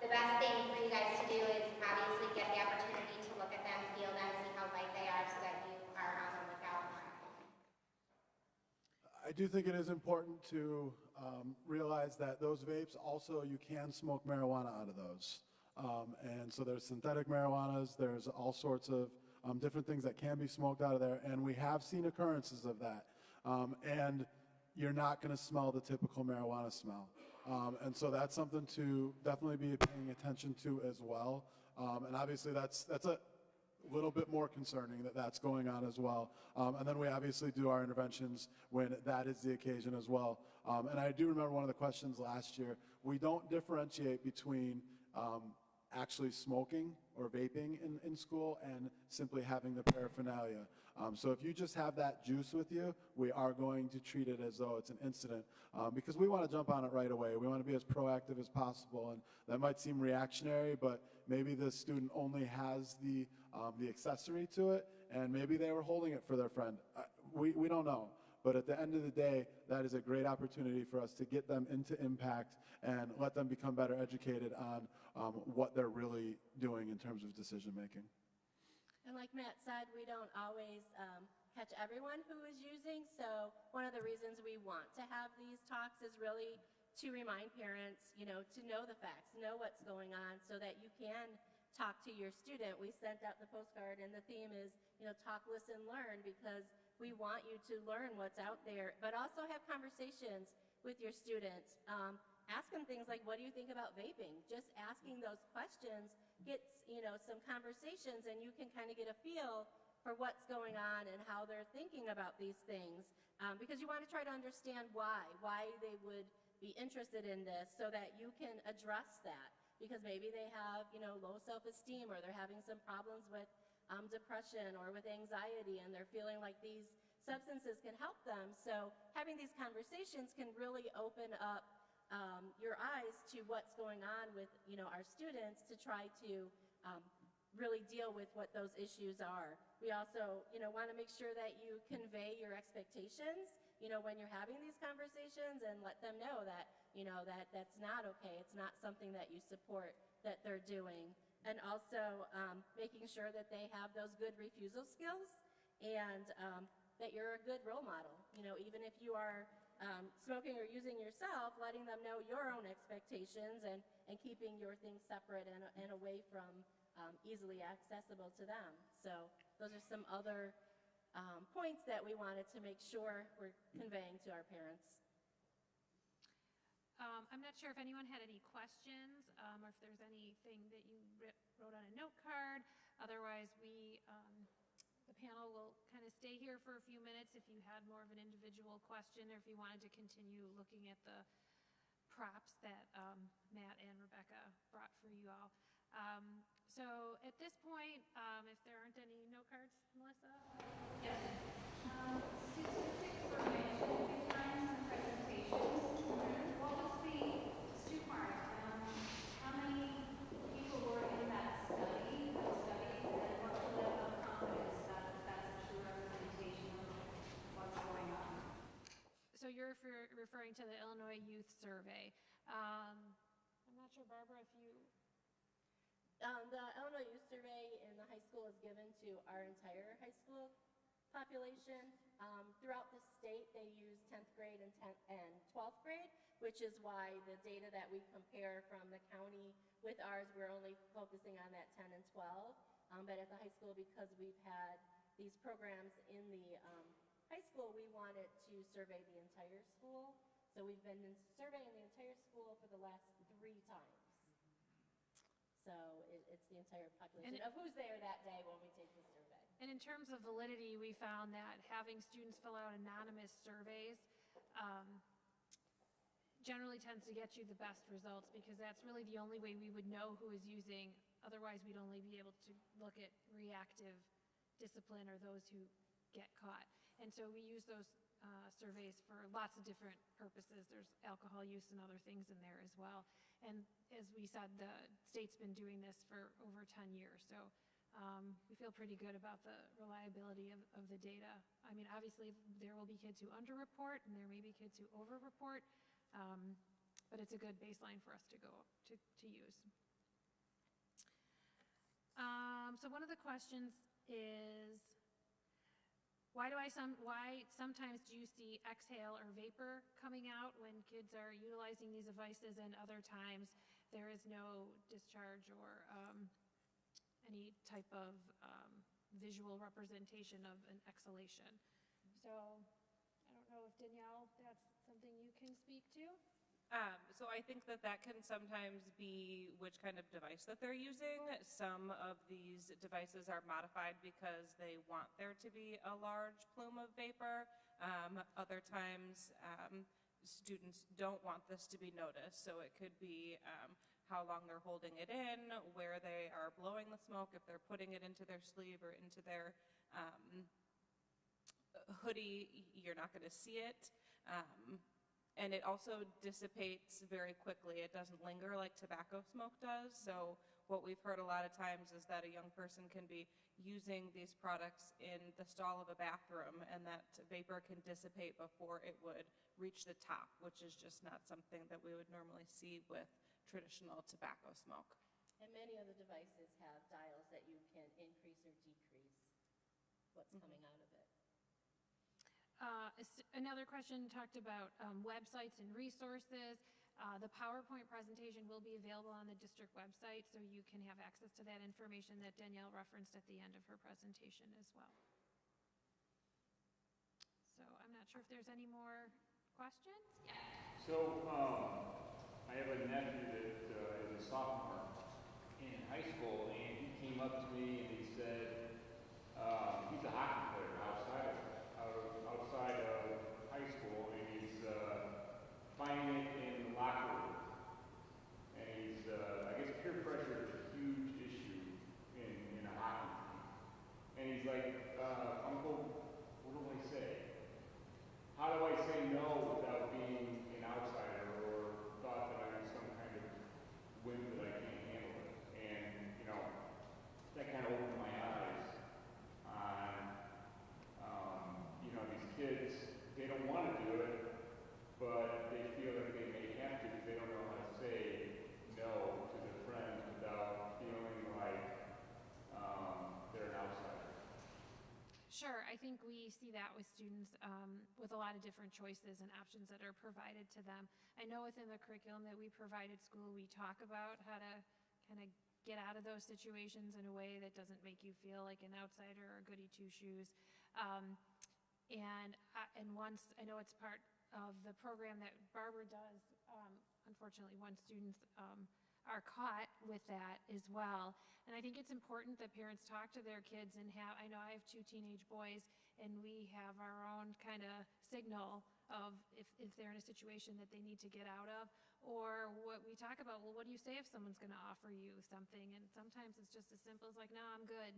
Speaker 7: the best thing for you guys to do is obviously get the opportunity to look at them, feel them, see how light they are so that you are on the lookout for them.
Speaker 5: I do think it is important to realize that those vapes also, you can smoke marijuana out of those. And so there's synthetic marijuanas, there's all sorts of different things that can be smoked out of there, and we have seen occurrences of that. And you're not going to smell the typical marijuana smell. And so that's something to definitely be paying attention to as well. And obviously that's a little bit more concerning that that's going on as well. And then we obviously do our interventions when that is the occasion as well. And I do remember one of the questions last year, we don't differentiate between actually smoking or vaping in school and simply having the paraphernalia. So if you just have that juice with you, we are going to treat it as though it's an incident because we want to jump on it right away. We want to be as proactive as possible, and that might seem reactionary, but maybe the student only has the accessory to it, and maybe they were holding it for their friend. We don't know. But at the end of the day, that is a great opportunity for us to get them into impact and let them become better educated on what they're really doing in terms of decision making.
Speaker 6: And like Matt said, we don't always catch everyone who is using, so one of the reasons we want to have these talks is really to remind parents, to know the facts, know what's going on so that you can talk to your student. We sent out the postcard and the theme is, talk, listen, learn, because we want you to learn what's out there, but also have conversations with your students. Ask them things like, what do you think about vaping? Just asking those questions gets, some conversations, and you can kind of get a feel for what's going on and how they're thinking about these things, because you want to try to understand why they would be interested in this so that you can address that. Because maybe they have, low self-esteem, or they're having some problems with depression or with anxiety, and they're feeling like these substances can help them. So having these conversations can really open up your eyes to what's going on with, our students, to try to really deal with what those issues are. We also, want to make sure that you convey your expectations, when you're having these conversations, and let them know that, that that's not okay. It's not something that you support that they're doing. And also making sure that they have those good refusal skills, and that you're a good role model. Even if you are smoking or using yourself, letting them know your own expectations, and keeping your things separate and away from easily accessible to them. So those are some other points that we wanted to make sure we're conveying to our parents.
Speaker 1: I'm not sure if anyone had any questions, or if there's anything that you wrote on a note card. Otherwise, the panel will kind of stay here for a few minutes if you had more of an individual question, or if you wanted to continue looking at the props that Matt and Rebecca brought for you all. So at this point, if there aren't any note cards, Melissa?
Speaker 10: Yes. Statistics were mentioned a few times in the presentations. What was the two-part? How many people were in that study, those studies, and what's the level of confidence that that's a true representation of what's going on?
Speaker 1: So you're referring to the Illinois Youth Survey. I'm not sure, Barbara, if you...
Speaker 6: The Illinois Youth Survey in the high school is given to our entire high school population. Throughout the state, they use 10th grade and 12th grade, which is why the data that we compare from the county with ours, we're only focusing on that 10 and 12. But at the high school, because we've had these programs in the high school, we wanted to survey the entire school. So we've been surveying the entire school for the last 3 times. So it's the entire population of who's there that day when we take the survey.
Speaker 1: And in terms of validity, we found that having students fill out anonymous surveys generally tends to get you the best results, because that's really the only way we would know who is using. Otherwise, we'd only be able to look at reactive discipline, or those who get caught. And so we use those surveys for lots of different purposes. There's alcohol use and other things in there as well. And as we said, the state's been doing this for over 10 years. So we feel pretty good about the reliability of the data. I mean, obviously, there will be kids who underreport, and there may be kids who overreport, but it's a good baseline for us to use. So one of the questions is, why sometimes do you see exhale or vapor coming out when kids are utilizing these devices, and other times there is no discharge or any type of visual representation of an exhalation? So I don't know if Danielle, that's something you can speak to?
Speaker 2: So I think that can sometimes be which kind of device that they're using. Some of these devices are modified because they want there to be a large plume of vapor. Other times, students don't want this to be noticed. So it could be how long they're holding it in, where they are blowing the smoke, if they're putting it into their sleeve or into their hoodie, you're not going to see it. And it also dissipates very quickly. It doesn't linger like tobacco smoke does. So what we've heard a lot of times is that a young person can be using these products in the stall of a bathroom, and that vapor can dissipate before it would reach the top, which is just not something that we would normally see with traditional tobacco smoke.
Speaker 6: And many of the devices have dials that you can increase or decrease what's coming out of it.
Speaker 1: Another question talked about websites and resources. The PowerPoint presentation will be available on the district website, so you can have access to that information that Danielle referenced at the end of her presentation as well. So I'm not sure if there's any more questions. Yeah.
Speaker 11: So I have a nephew that is a sophomore in high school, and he came up to me and he said, he Uncle, what do I say? How do I say no without being an outsider or thought that I'm some kind of whim that I can't handle it? And, you know, that kind of opened my eyes on, you know, these kids, they don't want to do it, but they feel like they may have to because they don't know how to say no to their friends without feeling like they're an outsider.
Speaker 1: Sure, I think we see that with students with a lot of different choices and options that are provided to them. I know within the curriculum that we provide at school, we talk about how to kind of get out of those situations in a way that doesn't make you feel like an outsider or goody two-shoes. And once, I know it's part of the program that Barbara does, unfortunately, once students are caught with that as well. And I think it's important that parents talk to their kids and have, I know I have 2 teenage boys, and we have our own kind of signal of if they're in a situation that they need to get out of, or what we talk about, well, what do you say if someone's going to offer you something? And sometimes it's just as simple as like, no, I'm good.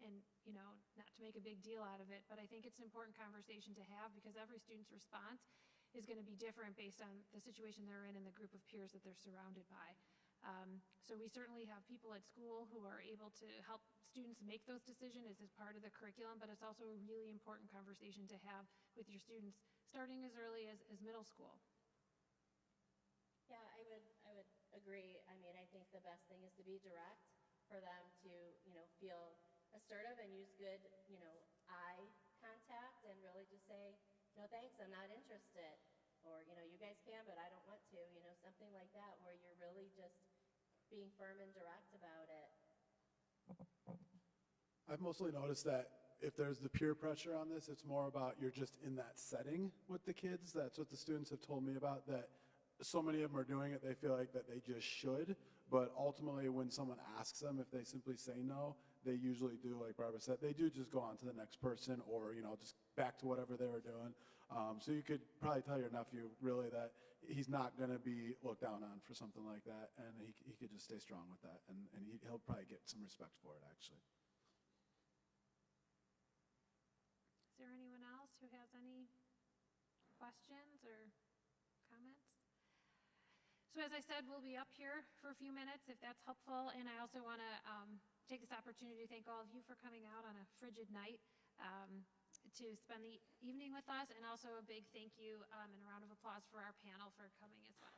Speaker 1: And, you know, not to make a big deal out of it, but I think it's an important conversation to have because every student's response is going to be different based on the situation they're in and the group of peers that they're surrounded by. So we certainly have people at school who are able to help students make those decisions as part of the curriculum, but it's also a really important conversation to have with your students starting as early as middle school.
Speaker 6: Yeah, I would agree. I mean, I think the best thing is to be direct for them to, you know, feel assertive and use good, you know, eye contact and really just say, no thanks, I'm not interested. Or, you know, you guys can, but I don't want to, you know, something like that where you're really just being firm and direct about it.
Speaker 5: I've mostly noticed that if there's the peer pressure on this, it's more about you're just in that setting with the kids. That's what the students have told me about, that so many of them are doing it, they feel like that they just should. But ultimately, when someone asks them if they simply say no, they usually do, like Barbara said, they do just go on to the next person or, you know, just back to whatever they were doing. So you could probably tell your nephew really that he's not going to be looked down on for something like that, and he could just stay strong with that, and he'll probably get some respect for it, actually.
Speaker 1: Is there anyone else who has any questions or comments? So as I said, we'll be up here for a few minutes if that's helpful, and I also want to take this opportunity to thank all of you for coming out on a frigid night to spend the evening with us, and also a big thank you and a round of applause for our panel for coming as well.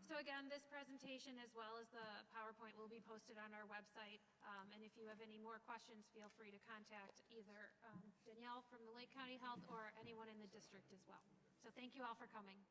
Speaker 1: So again, this presentation as well as the PowerPoint will be posted on our website, and if you have any more questions, feel free to contact either Danielle from the Lake County Health or anyone in the district as well. So thank you all for coming.